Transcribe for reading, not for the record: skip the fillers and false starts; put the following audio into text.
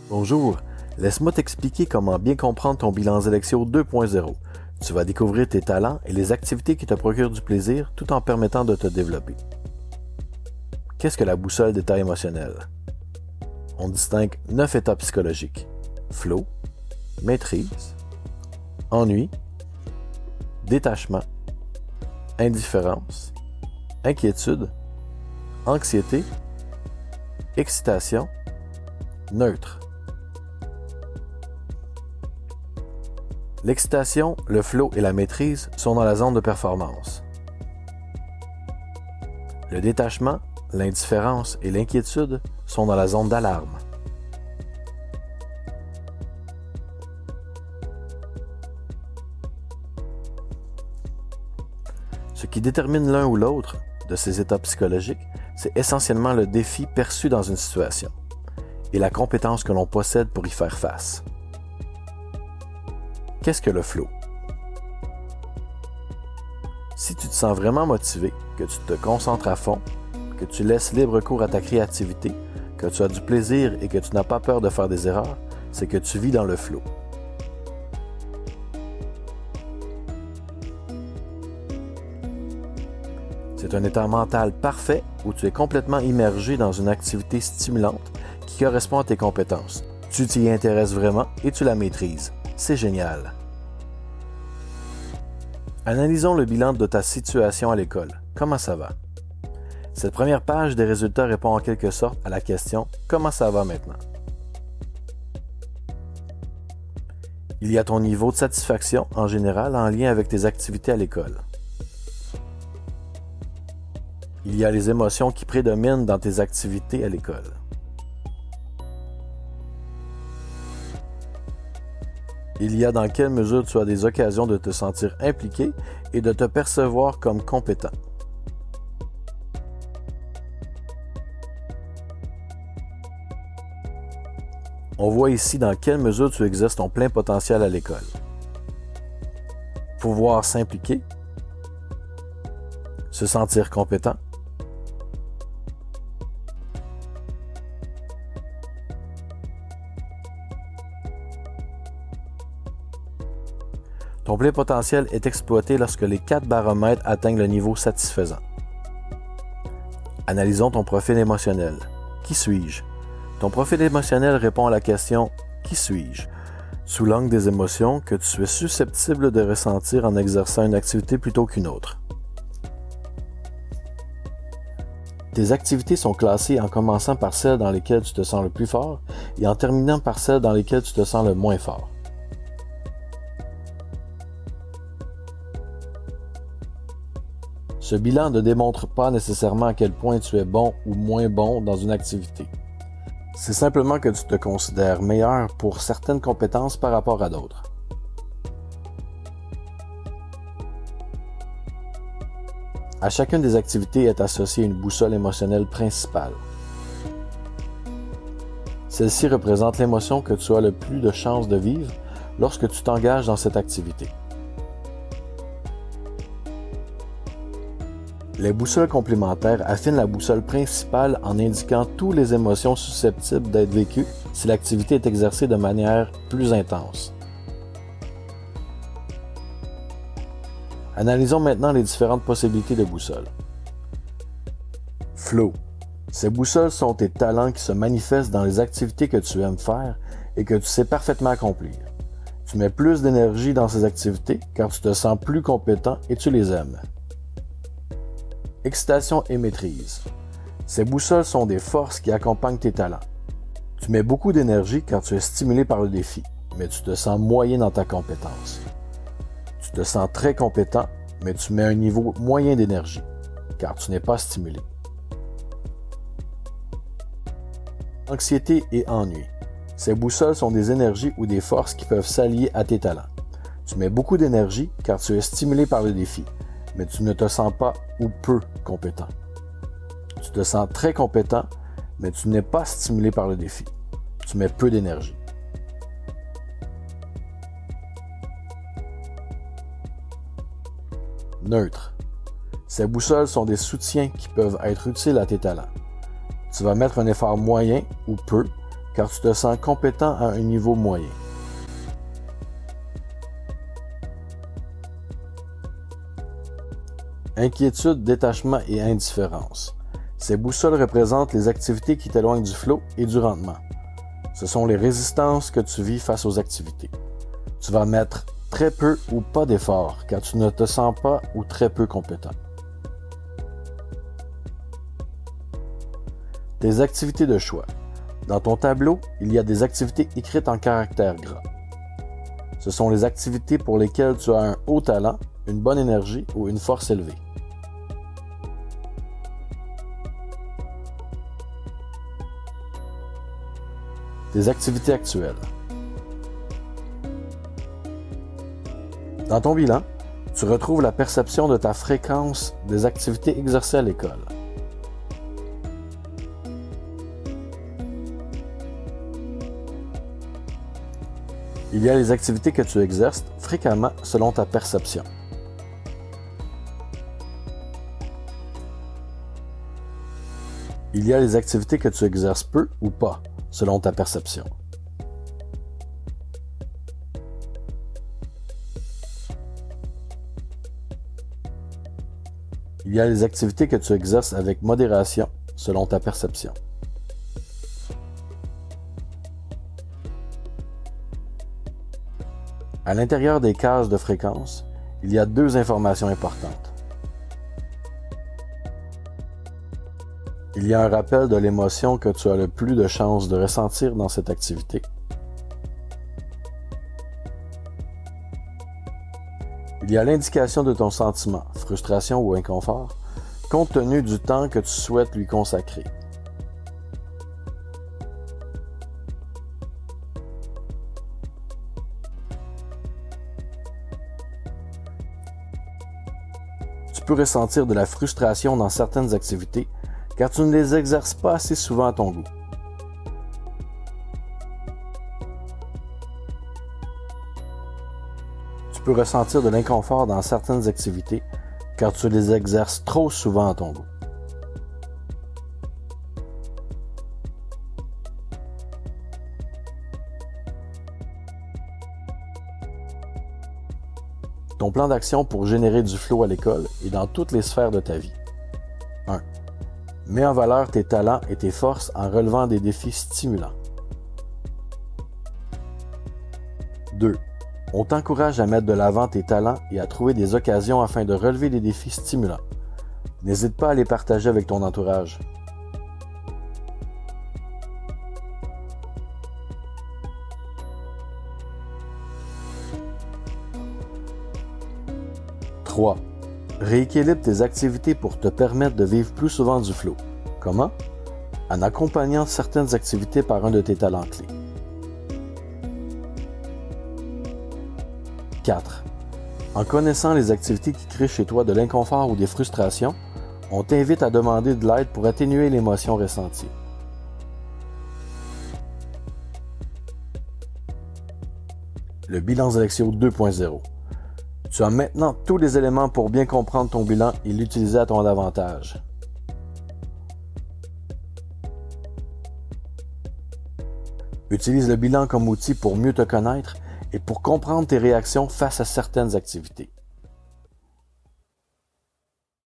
Bonjour, laisse-moi t'expliquer comment bien comprendre ton bilan Zelexio 2.0. Tu vas découvrir tes talents et les activités qui te procurent du plaisir tout en permettant de te développer. Qu'est-ce que la boussole d'état émotionnel? On distingue 9 états psychologiques. Flow, maîtrise, ennui, détachement, indifférence, inquiétude, anxiété, excitation, neutre. L'excitation, le flow et la maîtrise sont dans la zone de performance. Le détachement, l'indifférence et l'inquiétude sont dans la zone d'alarme. Ce qui détermine l'un ou l'autre de ces états psychologiques, c'est essentiellement le défi perçu dans une situation et la compétence que l'on possède pour y faire face. Qu'est-ce que le flow? Si tu te sens vraiment motivé, que tu te concentres à fond, que tu laisses libre cours à ta créativité, que tu as du plaisir et que tu n'as pas peur de faire des erreurs, c'est que tu vis dans le flow. C'est un état mental parfait où tu es complètement immergé dans une activité stimulante qui correspond à tes compétences. Tu t'y intéresses vraiment et tu la maîtrises. C'est génial. Analysons le bilan de ta situation à l'école. Comment ça va? Cette première page des résultats répond en quelque sorte à la question « Comment ça va maintenant? » Il y a ton niveau de satisfaction en général en lien avec tes activités à l'école. Il y a les émotions qui prédominent dans tes activités à l'école. Il y a dans quelle mesure tu as des occasions de te sentir impliqué et de te percevoir comme compétent. On voit ici dans quelle mesure tu exerces ton plein potentiel à l'école. Pouvoir s'impliquer, se sentir compétent, ton plein potentiel est exploité lorsque les 4 baromètres atteignent le niveau satisfaisant. Analysons ton profil émotionnel. Qui suis-je? Ton profil émotionnel répond à la question « Qui suis-je » sous l'angle des émotions que tu es susceptible de ressentir en exerçant une activité plutôt qu'une autre. Tes activités sont classées en commençant par celles dans lesquelles tu te sens le plus fort et en terminant par celles dans lesquelles tu te sens le moins fort. Ce bilan ne démontre pas nécessairement à quel point tu es bon ou moins bon dans une activité. C'est simplement que tu te considères meilleur pour certaines compétences par rapport à d'autres. À chacune des activités est associée une boussole émotionnelle principale. Celle-ci représente l'émotion que tu as le plus de chances de vivre lorsque tu t'engages dans cette activité. Les boussoles complémentaires affinent la boussole principale en indiquant toutes les émotions susceptibles d'être vécues si l'activité est exercée de manière plus intense. Analysons maintenant les différentes possibilités de boussoles. Flow. Ces boussoles sont tes talents qui se manifestent dans les activités que tu aimes faire et que tu sais parfaitement accomplir. Tu mets plus d'énergie dans ces activités car tu te sens plus compétent et tu les aimes. Excitation et maîtrise. Ces boussoles sont des forces qui accompagnent tes talents. Tu mets beaucoup d'énergie car tu es stimulé par le défi, mais tu te sens moyen dans ta compétence. Tu te sens très compétent, mais tu mets un niveau moyen d'énergie, car tu n'es pas stimulé. Anxiété et ennui. Ces boussoles sont des énergies ou des forces qui peuvent s'allier à tes talents. Tu mets beaucoup d'énergie car tu es stimulé par le défi, mais tu ne te sens pas ou peu compétent. Tu te sens très compétent, mais tu n'es pas stimulé par le défi. Tu mets peu d'énergie. Neutre. Ces boussoles sont des soutiens qui peuvent être utiles à tes talents. Tu vas mettre un effort moyen ou peu, car tu te sens compétent à un niveau moyen. Inquiétude, détachement et indifférence. Ces boussoles représentent les activités qui t'éloignent du flow et du rendement. Ce sont les résistances que tu vis face aux activités. Tu vas mettre très peu ou pas d'efforts car tu ne te sens pas ou très peu compétent. Tes activités de choix. Dans ton tableau, il y a des activités écrites en caractères gras. Ce sont les activités pour lesquelles tu as un haut talent, une bonne énergie ou une force élevée. Tes activités actuelles. Dans ton bilan, tu retrouves la perception de ta fréquence des activités exercées à l'école. Il y a les activités que tu exerces fréquemment selon ta perception. Il y a les activités que tu exerces peu ou pas selon ta perception. Il y a les activités que tu exerces avec modération selon ta perception. À l'intérieur des cases de fréquence, il y a deux informations importantes. Il y a un rappel de l'émotion que tu as le plus de chances de ressentir dans cette activité. Il y a l'indication de ton sentiment, frustration ou inconfort, compte tenu du temps que tu souhaites lui consacrer. Tu peux ressentir de la frustration dans certaines activités car tu ne les exerces pas assez souvent à ton goût. Tu peux ressentir de l'inconfort dans certaines activités car tu les exerces trop souvent à ton goût. Ton plan d'action pour générer du flow à l'école est dans toutes les sphères de ta vie. 1. Mets en valeur tes talents et tes forces en relevant des défis stimulants. 2. On t'encourage à mettre de l'avant tes talents et à trouver des occasions afin de relever des défis stimulants. N'hésite pas à les partager avec ton entourage. 3. Rééquilibre tes activités pour te permettre de vivre plus souvent du flow. Comment? En accompagnant certaines activités par un de tes talents clés. 4. En connaissant les activités qui créent chez toi de l'inconfort ou des frustrations, on t'invite à demander de l'aide pour atténuer l'émotion ressentie. Le bilan Zelexio 2.0. Tu as maintenant tous les éléments pour bien comprendre ton bilan et l'utiliser à ton avantage. Utilise le bilan comme outil pour mieux te connaître et pour comprendre tes réactions face à certaines activités.